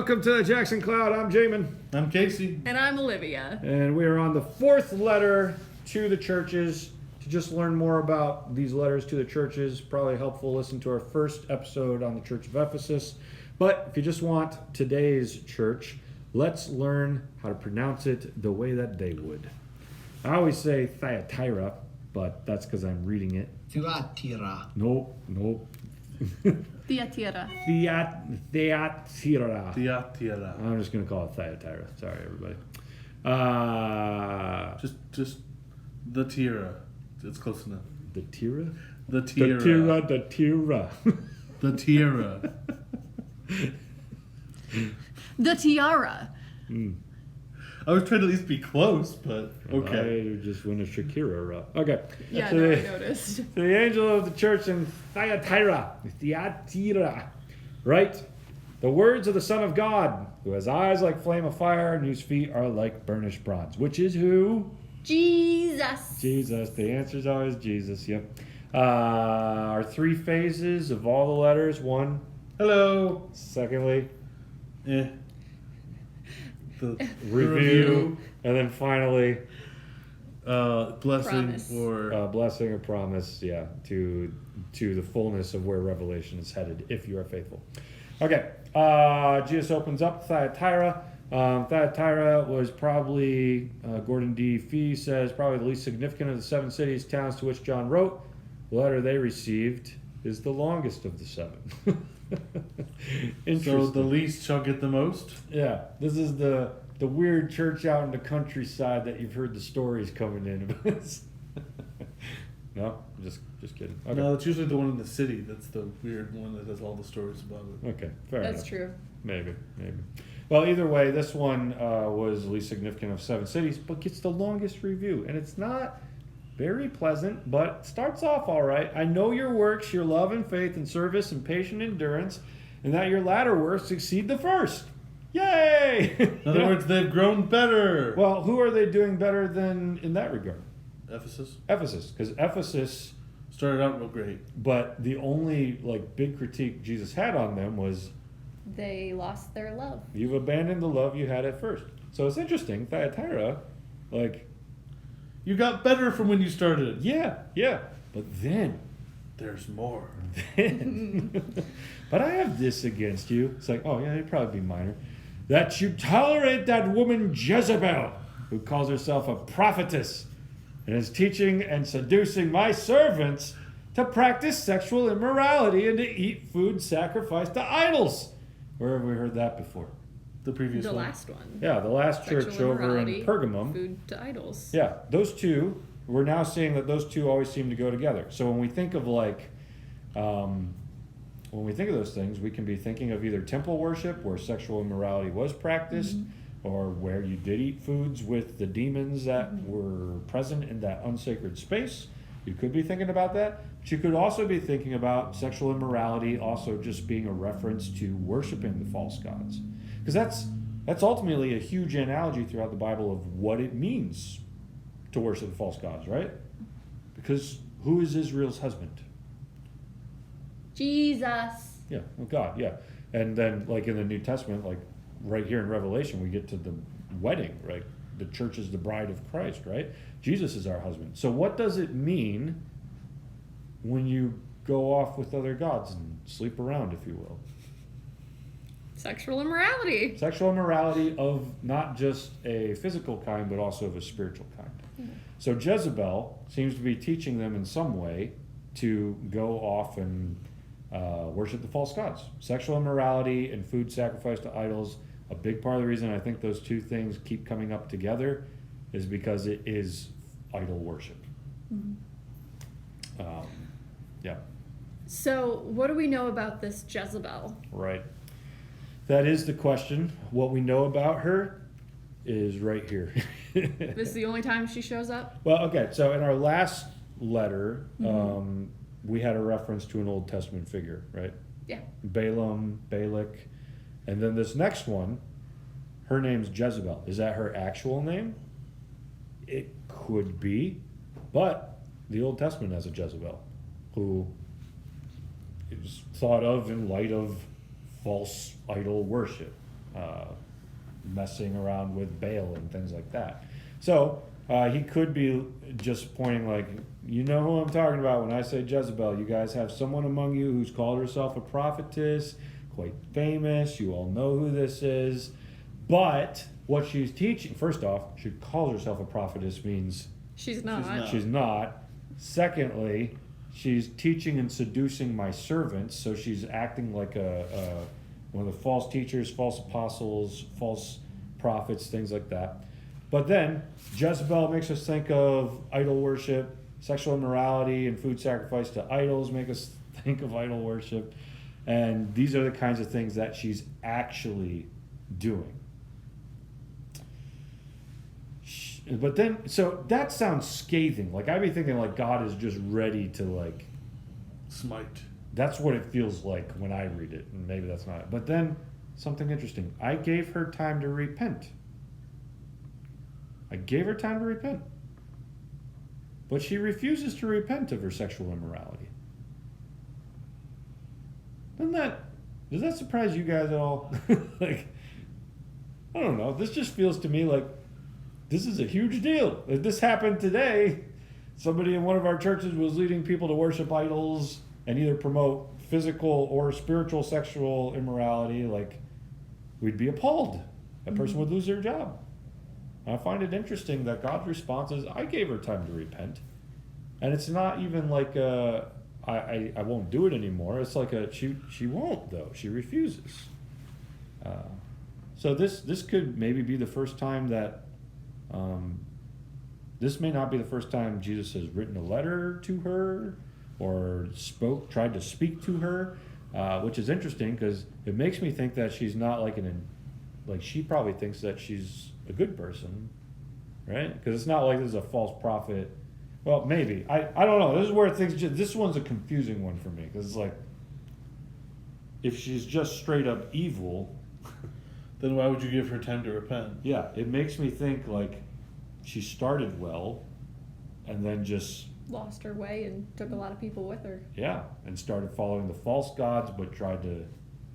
Welcome to the Jackson Cloud. I'm Jamin. I'm Casey. And I'm Olivia. And we are on the fourth letter to the churches. To just learn more about these letters to the churches, probably helpful, listen to our first episode on the Church of Ephesus. But if you just want today's church, let's learn how to pronounce it the way that they would. I always say Thyatira, but that's because I'm reading it. Thyatira. Nope. Thyatira. Thyatira. Thyatira. I'm just going to call it Thyatira. Sorry, everybody. Just the Tira. It's close enough. The Tira? The Tira. The Tira. The Tira. The tiara. I was trying to at least be close, but okay. I just went a Shakira. Okay. Yeah, So no, I the- noticed. The angel of the church in Thyatira, right? The words of the Son of God, who has eyes like flame of fire and whose feet are like burnished bronze. Which is who? Jesus. Jesus. The answer is always Jesus. Yep. Our three phases of all the letters. One. Hello. Secondly, The review. And then finally, blessing Promise. or blessing or promise. Yeah. To the fullness of where Revelation is headed, if you are faithful. Okay. Jesus opens up Thyatira. Thyatira was probably, Gordon D. Fee says, probably the least significant of the 7 cities, towns to which John wrote. The letter they received is the longest of the 7. Interesting. so the least shall get the most. Yeah, this is the weird church out in the countryside that you've heard the stories coming in. No, just kidding. Okay. No, it's usually the one in the city that's the weird one that has all the stories about it. Okay, fair enough. That's true. Maybe. Well, either way, this one was the least significant of 7 cities, but gets the longest review. And it's not very pleasant, but starts off all right. I know your works, your love and faith and service and patient endurance, and that your latter works exceed the first. Yay! In other words, they've grown better. Well, who are they doing better than in that regard? Ephesus Ephesus. Because Ephesus, started out real great. but the only big critique Jesus had on them was, They lost their love. you've abandoned the love you had at first. So it's interesting. Thyatira, You got better from when you started. yeah. But then, There's more. but I have this against you. It's like, oh yeah, it'd probably be minor. That you tolerate that woman Jezebel, who calls herself a prophetess, and is teaching and seducing my servants to practice sexual immorality and to eat food sacrificed to idols. Where have we heard that before? The previous The one. last one. Yeah, the last Sexual church over in immorality, Pergamum. Food to idols. Yeah, those two, we're now seeing that those two always seem to go together. So when we think of those things, we can be thinking of either temple worship, where sexual immorality was practiced, or where you did eat foods with the demons that were present in that unsacred space. You could be thinking about that. But you could also be thinking about sexual immorality also just being a reference to worshiping the false gods. Because that's ultimately a huge analogy throughout the Bible of what it means to worship the false gods, right? Because who is Israel's husband? Jesus. Yeah, well, God, yeah. And then, in the New Testament, right here in Revelation, we get to the wedding, right? The church is the bride of Christ, right? Jesus is our husband. So what does it mean when you go off with other gods and sleep around, if you will? Sexual immorality. Sexual immorality of not just a physical kind, but also of a spiritual kind. So Jezebel seems to be teaching them in some way to go off and worship the false gods. Sexual immorality and food sacrificed to idols. A big part of the reason I think those two things keep coming up together is because it is idol worship. Yeah. So, what do we know about this Jezebel? Right. That is the question. What we know about her is right here. This is the only time she shows up? Well, okay, so in our last letter, we had a reference to an Old Testament figure, right? Yeah. Balaam, Balak, and then this next one, her name's Jezebel. Is that her actual name? It could be, but the Old Testament has a Jezebel, who is thought of in light of false idol worship. messing around with Baal and things like that. So he could be just pointing like, you know who I'm talking about when I say Jezebel. You guys have someone among you who's called herself a prophetess, quite famous. You all know who this is. But what she's teaching, first off, she calls herself a prophetess means She's not. she's not. Secondly, she's teaching and seducing my servants, so she's acting like one of the false teachers, false apostles, false prophets, things like that. But then Jezebel makes us think of idol worship, sexual immorality, and food sacrifice to idols make us think of idol worship. And these are the kinds of things that she's actually doing. But then, so that sounds scathing. Like, I'd be thinking like God is just ready to like Smite. That's what it feels like when I read it, and maybe that's not it. But then, something interesting. I gave her time to repent. I gave her time to repent. But she refuses to repent of her sexual immorality. Does that surprise you guys at all? Like, I don't know. This just feels to me like this is a huge deal. If this happened today, somebody in one of our churches was leading people to worship idols and either promote physical or spiritual sexual immorality, like, we'd be appalled. That person would lose their job. I find it interesting that God's response is, I gave her time to repent. And it's not even like I won't do it anymore. It's like she won't, though. She refuses. So this could maybe be the first time that this may not be the first time Jesus has written a letter to her or tried to speak to her, which is interesting because it makes me think that she's not like she probably thinks that she's a good person, right? Because it's not like this is a false prophet. Well, maybe. I don't know. This is where this one's a confusing one for me because it's like, if she's just straight up evil, then why would you give her time to repent? Yeah, it makes me think like she started well and then just Lost her way and took a lot of people with her. yeah, and started following the false gods, but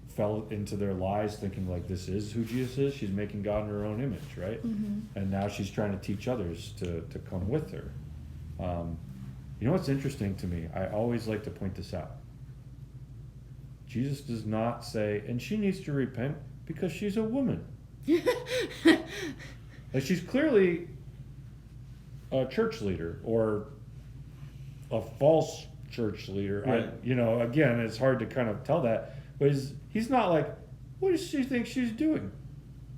fell into their lies thinking like this is who Jesus is. She's making God in her own image, right? Mm-hmm. And now she's trying to teach others to come with her. You know what's interesting to me? I always like to point this out. Jesus does not say, and she needs to repent because she's a woman. Like, she's clearly a church leader or a false church leader. Right. Again, it's hard to kind of tell that. But he's not like, what does she think she's doing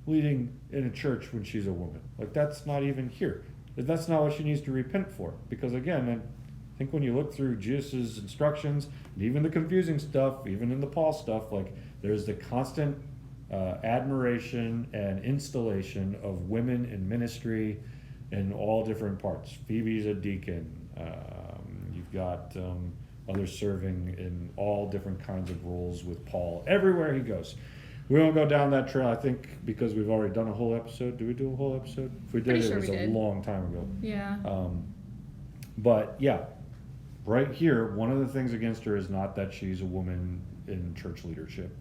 leading in a church when she's a woman? Like, that's not even here. That's not what she needs to repent for. Because again, I think when you look through Jesus' instructions, and even the confusing stuff, even in the Paul stuff, like, there's the constant admiration and installation of women in ministry in all different parts. Phoebe's a deacon. You've got others serving in all different kinds of roles with Paul everywhere he goes. We won't go down that trail, I think, because we've already done a whole episode. Did we do a whole episode? If we did, Pretty it sure was we a did. long time ago. Yeah. But yeah, right here, one of the things against her is not that she's a woman in church leadership.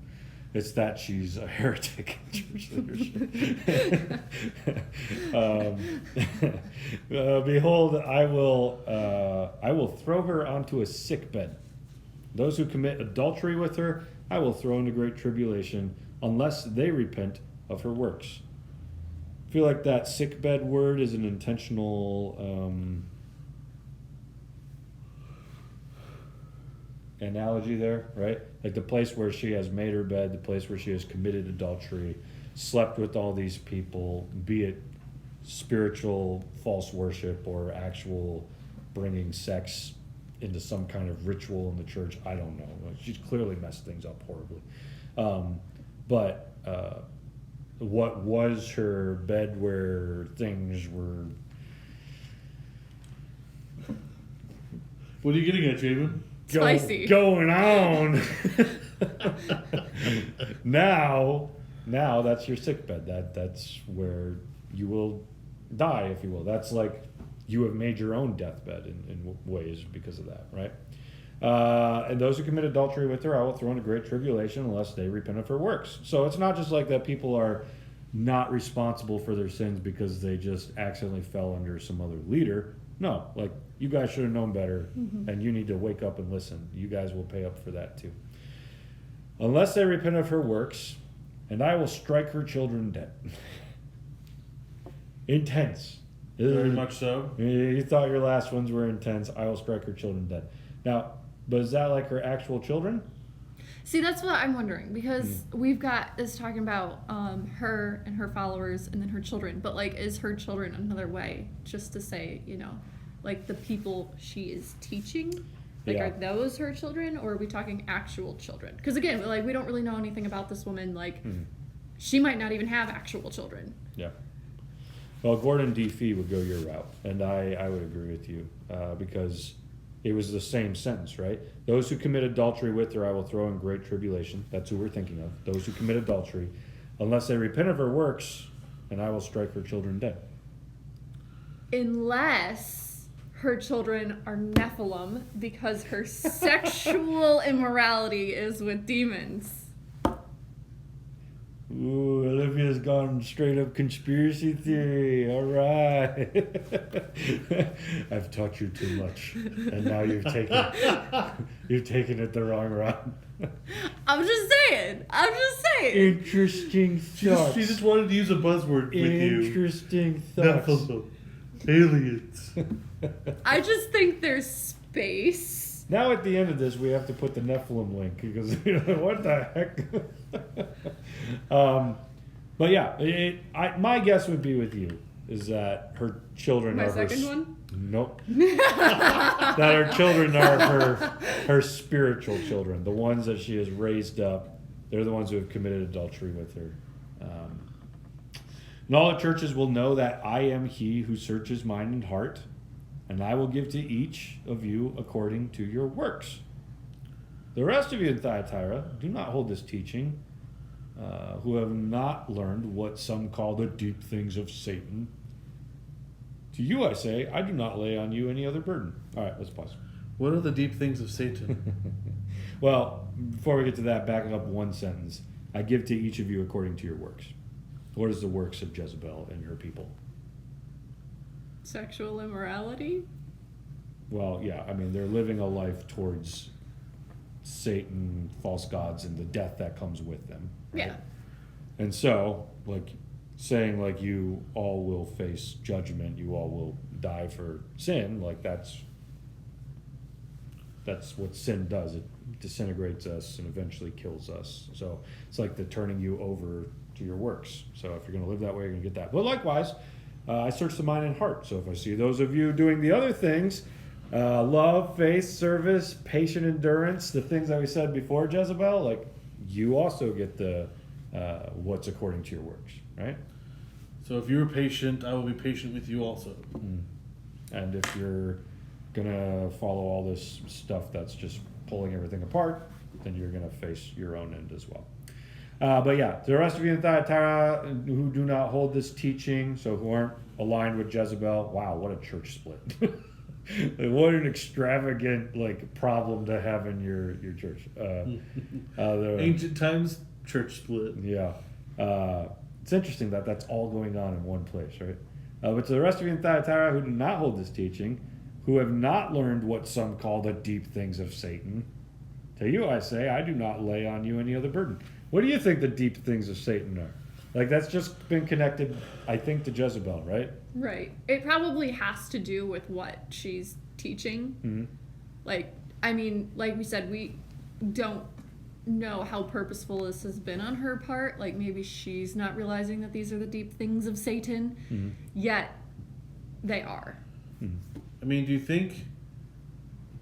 It's that she's a heretic in church leadership. Behold, I will throw her onto a sickbed. Those who commit adultery with her, I will throw into great tribulation, unless they repent of her works. I feel like that sickbed word is an intentional analogy there, right? Like the place where she has made her bed, the place where she has committed adultery, slept with all these people, be it spiritual false worship or actual bringing sex into some kind of ritual in the church. I don't know. She's clearly messed things up horribly. But what was her bed where things were... What are you getting at, Jamin? Spicy. Going on. Now that's your sickbed. That's where you will die, if you will. That's like you have made your own deathbed in ways because of that, right? And those who commit adultery with her, I will throw into great tribulation unless they repent of her works. So it's not just like that people are not responsible for their sins because they just accidentally fell under some other leader. No, like, you guys should have known better, and you need to wake up and listen. You guys will pay up for that too. Unless they repent of her works, and I will strike her children dead. Intense. Very much so. You thought your last ones were intense. I will strike her children dead. Now, but is that like her actual children? See, that's what I'm wondering, because we've got this talking about her and her followers and then her children. But, like, is her children another way just to say, you know, like the people she is teaching? Like, Yeah. are those her children, or are we talking actual children? Because, again, like, we don't really know anything about this woman. Like, she might not even have actual children. Yeah. Well, Gordon D. Fee would go your route, and I would agree with you, because it was the same sentence, right? Those who commit adultery with her, I will throw in great tribulation. That's who we're thinking of. Those who commit adultery, unless they repent of her works, and I will strike her children dead. Unless her children are Nephilim, because her sexual immorality is with demons. Ooh, Olivia's gone straight up conspiracy theory. All right. I've taught you too much, and now you've taken it the wrong route. I'm just saying. Interesting thoughts. She just wanted to use a buzzword with you. Interesting thoughts. Nephilim. Aliens. I just think there's space. Now at the end of this, we have to put the Nephilim link because what the heck? But yeah, my guess would be with you is that her children My are second her. one? Nope. That her children are her spiritual children, the ones that she has raised up. They're the ones who have committed adultery with her. And all the churches will know that I am he who searches mind and heart, and I will give to each of you according to your works. The rest of you in Thyatira do not hold this teaching, who have not learned what some call the deep things of Satan. To you I say, I do not lay on you any other burden. All right, let's pause. What are the deep things of Satan? Well, before we get to that, backing up one sentence. I give to each of you according to your works. What is the works of Jezebel and her people? Sexual immorality? Well, yeah, I mean, they're living a life towards Satan, false gods, and the death that comes with them. Right? Yeah. And so, like, saying, like, you all will face judgment, you all will die for sin, like, that's what sin does. It disintegrates us and eventually kills us. So it's like the turning you over to your works. So if you're going to live that way, you're going to get that. But likewise, I search the mind and heart. So if I see those of you doing the other things, love, faith, service, patient endurance, the things that we said before, Jezebel, like, you also get the what's according to your works, right? So if you're patient, I will be patient with you also. And if you're gonna follow all this stuff that's just pulling everything apart, then you're gonna face your own end as well. But yeah, the rest of you in Thyatira who do not hold this teaching, so who aren't aligned with Jezebel, wow, what a church split. What an extravagant problem to have in your church. Ancient times church split. Yeah. It's interesting that that's all going on in one place, right? But to the rest of you in Thyatira who do not hold this teaching, who have not learned what some call the deep things of Satan, to you I say, I do not lay on you any other burden. What do you think the deep things of Satan are? Like, that's just been connected, I think, to Jezebel, right? Right. It probably has to do with what she's teaching. Mm-hmm. Like, I mean, like we said, we don't know how purposeful this has been on her part. Like, maybe she's not realizing that these are the deep things of Satan, yet they are. I mean, do you think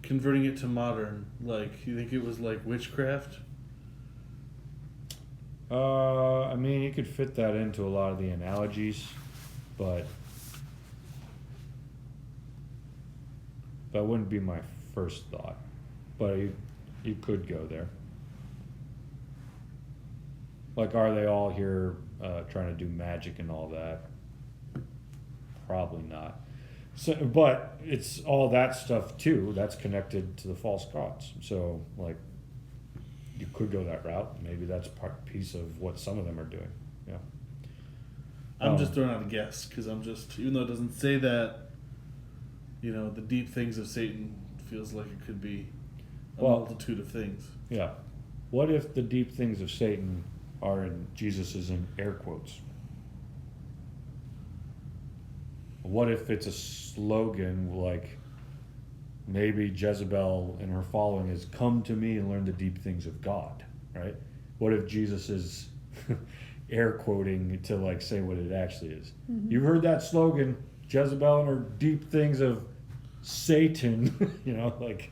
converting it to modern, you think it was like witchcraft? I mean, you could fit that into a lot of the analogies, but that wouldn't be my first thought. But you could go there. Like, are they all here trying to do magic and all that? Probably not. So, but it's all that stuff too that's connected to the false gods. So, like, you could go that route. Maybe that's piece of what some of them are doing. Yeah. I'm just throwing out a guess because even though it doesn't say that, the deep things of Satan feels like it could be a multitude of things. Yeah. What if the deep things of Satan are in Jesus's in air quotes? What if it's a slogan like maybe Jezebel and her following is come to me and learn the deep things of God, right? What if Jesus is air quoting to like say what it actually is? Mm-hmm. You've heard that slogan, Jezebel and her deep things of Satan, like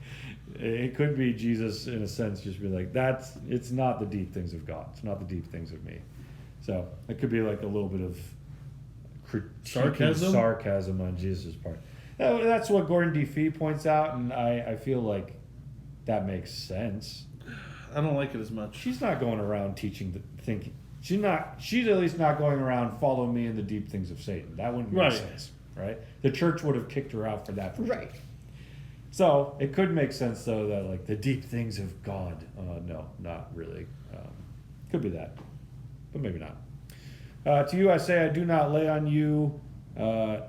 it could be Jesus in a sense just be like it's not the deep things of God. It's not the deep things of me. So it could be like a little bit of sarcasm on Jesus' part. That's what Gordon D. Fee points out, and I feel like that makes sense. I don't like it as much. She's not going around thinking. She's at least not going around follow me in the deep things of Satan. That wouldn't make sense, right? The church would have kicked her out for that. Right. So it could make sense though that like the deep things of God. No, not really. Could be that, but maybe not. To you I say, I do not lay on you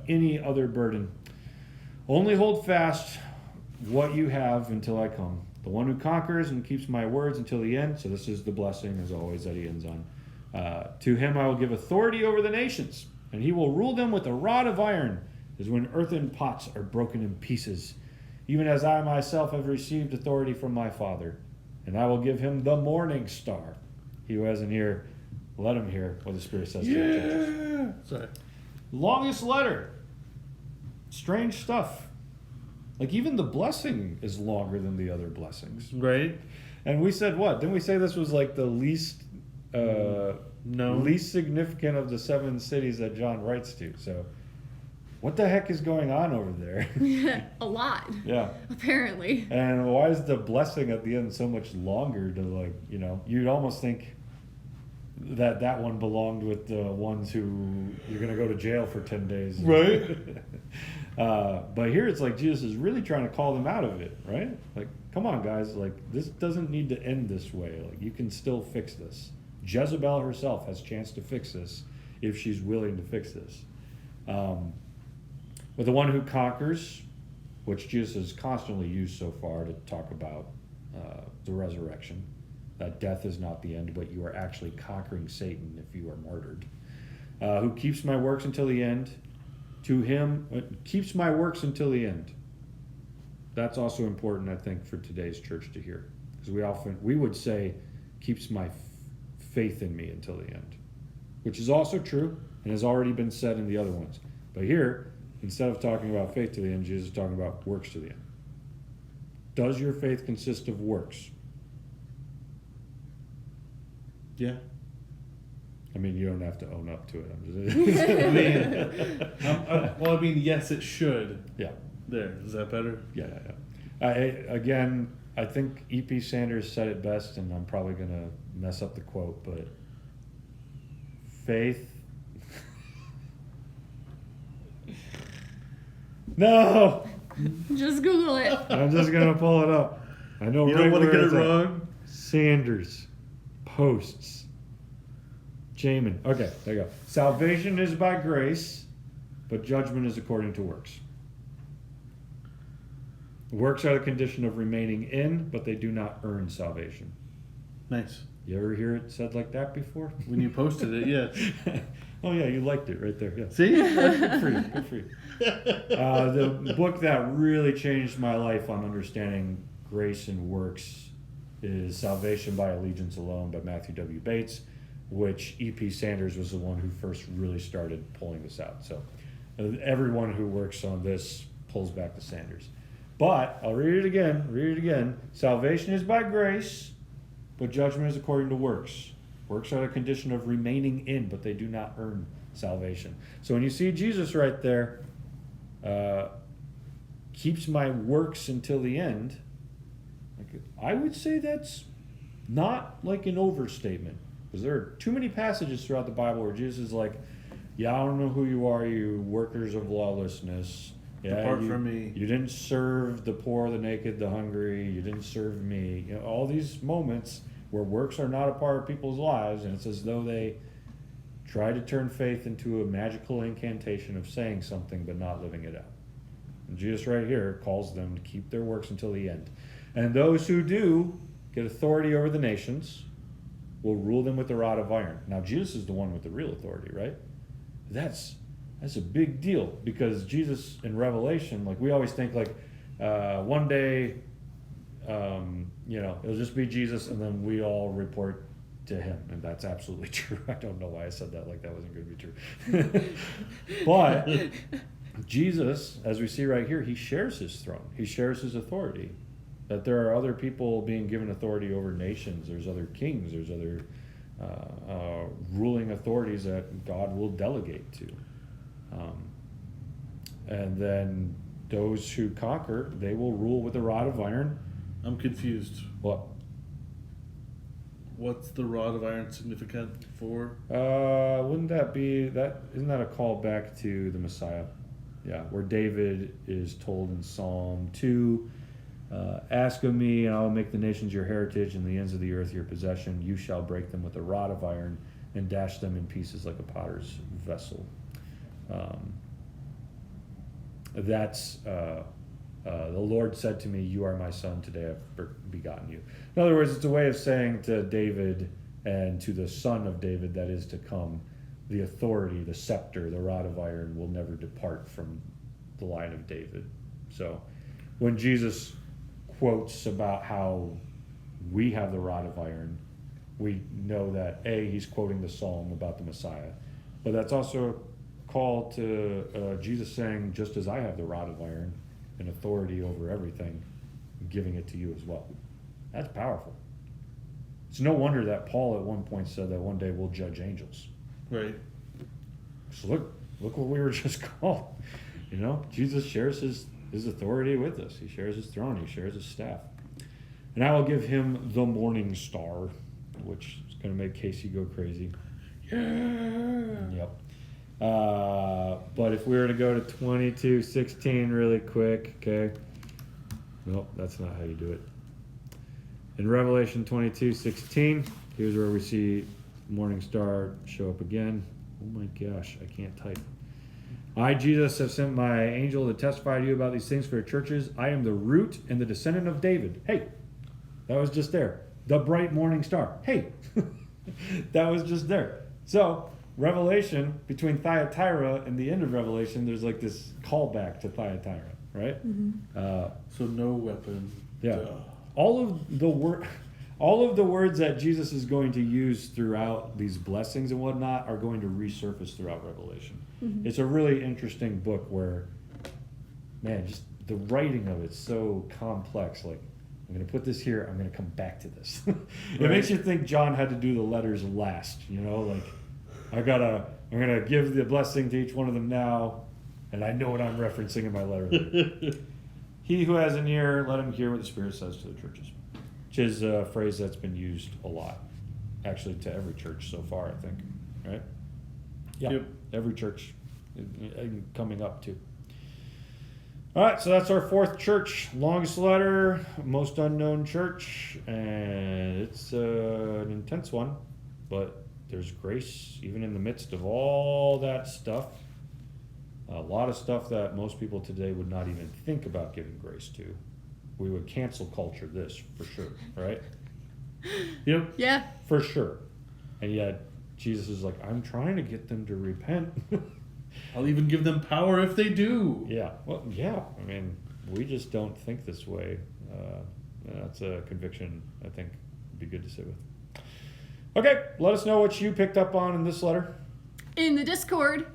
any other burden. Only hold fast what you have until I come. The one who conquers and keeps my words until the end. So this is the blessing, as always, that he ends on. To him I will give authority over the nations, and he will rule them with a rod of iron, as when earthen pots are broken in pieces, even as I myself have received authority from my Father. And I will give him the morning star. He who has an ear, let him hear what the Spirit says to the churches. Sorry. Longest letter. Strange stuff. Like even the blessing is longer than the other blessings. Right. And we said what? Didn't we say this was like the least least significant of the 7 cities that John writes to? So what the heck is going on over there? A lot. Yeah. Apparently. And why is the blessing at the end so much longer to like, you'd almost think that one belonged with the ones who you're going to go to jail for 10 days. Right. But here it's like Jesus is really trying to call them out of it, right? Like, come on, guys. Like, this doesn't need to end this way. Like, you can still fix this. Jezebel herself has a chance to fix this if she's willing to fix this. But the one who conquers, which Jesus has constantly used so far to talk about the resurrection, that death is not the end, but you are actually conquering Satan if you are martyred. Who keeps my works until the end. To him, keeps my works until the end. That's also important, I think, for today's church to hear. Because we would say, keeps my faith in me until the end. Which is also true, and has already been said in the other ones. But here, instead of talking about faith to the end, Jesus is talking about works to the end. Does your faith consist of works? Yeah. I mean, you don't have to own up to it. I'm just yes, it should. Yeah. There. Is that better? Yeah. I think E.P. Sanders said it best, and I'm probably going to mess up the quote, but faith... No! Just Google it. I'm just going to pull it up. I know you right don't want to where get it it's at. wrong? Sanders. Posts. Jamin. Okay, there you go. Salvation is by grace, but judgment is according to works. Works are the condition of remaining in, but they do not earn salvation. Nice. You ever hear it said like that before? When you posted it, yeah. Oh yeah, you liked it right there. Yeah. See? Good for you. Good for you. The book that really changed my life on understanding grace and works is Salvation by Allegiance Alone by Matthew W. Bates, which E.P. Sanders was the one who first really started pulling this out. So everyone who works on this pulls back to Sanders. But I'll read it again. Salvation is by grace, but judgment is according to works. Works are the condition of remaining in, but they do not earn salvation. So when you see Jesus right there, keeps my works until the end, I would say that's not like an overstatement. Because there are too many passages throughout the Bible where Jesus is like, yeah, I don't know who you are, you workers of lawlessness, Yeah, Depart from me. You didn't serve the poor, the naked, the hungry. You didn't serve me. You know, all these moments where works are not a part of people's lives, and it's as though they try to turn faith into a magical incantation of saying something but not living it out. And Jesus right here calls them to keep their works until the end. And those who do get authority over the nations will rule them with the rod of iron. Now, Jesus is the one with the real authority, right? That's a big deal, because Jesus in Revelation, like we always think like one day, it'll just be Jesus and then we all report to him. And that's absolutely true. I don't know why I said that, like that wasn't going to be true. But Jesus, as we see right here, he shares his throne. He shares his authority. That there are other people being given authority over nations. There's other kings. There's other ruling authorities that God will delegate to. And then those who conquer, they will rule with a rod of iron. I'm confused. What? What's the rod of iron significant for? Wouldn't that be that? Isn't that a call back to the Messiah? Yeah, where David is told in Psalm 2, ask of me, and I will make the nations your heritage and the ends of the earth your possession. You shall break them with a rod of iron and dash them in pieces like a potter's vessel. The Lord said to me, you are my son, today I've begotten you. In other words, it's a way of saying to David and to the son of David that is to come, the authority, the scepter, the rod of iron will never depart from the line of David. So when Jesus quotes about how we have the rod of iron, we know that he's quoting the psalm about the Messiah, but that's also a call to Jesus saying, just as I have the rod of iron and authority over everything, I'm giving it to you as well. That's powerful. It's no wonder that Paul at one point said that one day we'll judge angels. Right. So look what we were just called. You know, Jesus shares his authority with us. He shares his throne. He shares his staff. And I will give him the morning star, which is going to make Casey go crazy. Yeah. Yep. But if we were to go to 22:16 really quick, okay? Nope, that's not how you do it. In Revelation 22:16, here's where we see morning star show up again. Oh my gosh, I can't type. I, Jesus, have sent my angel to testify to you about these things for your churches. I am the root and the descendant of David. Hey, that was just there. The bright morning star. Hey, that was just there. So, Revelation, between Thyatira and the end of Revelation, there's like this callback to Thyatira, right? Mm-hmm. So no weapon. Yeah. Duh. All of the words that Jesus is going to use throughout these blessings and whatnot are going to resurface throughout Revelation. Mm-hmm. It's a really interesting book where, man, just the writing of it's so complex. Like, I'm going to put this here, I'm going to come back to this. It makes you think John had to do the letters last, you know, like, I'm going to give the blessing to each one of them now, and I know what I'm referencing in my letter later. He who has an ear, let him hear what the Spirit says to the churches. Which is a phrase that's been used a lot, actually, to every church so far, I think, right? Yeah, Yep. Every church coming up too. All right, so that's our fourth church. Longest letter, most unknown church, and it's an intense one, but there's grace even in the midst of all that stuff. A lot of stuff that most people today would not even think about giving grace to. We would cancel culture this for sure, right? Yep. Yeah. For sure. And yet Jesus is like, I'm trying to get them to repent. I'll even give them power if they do. Yeah. Well, yeah. I mean, we just don't think this way. That's a conviction I think would be good to sit with. Okay, let us know what you picked up on in this letter. In the Discord.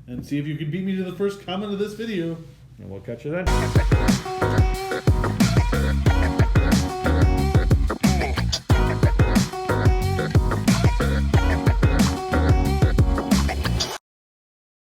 And see if you can beat me to the first comment of this video. And we'll catch you then.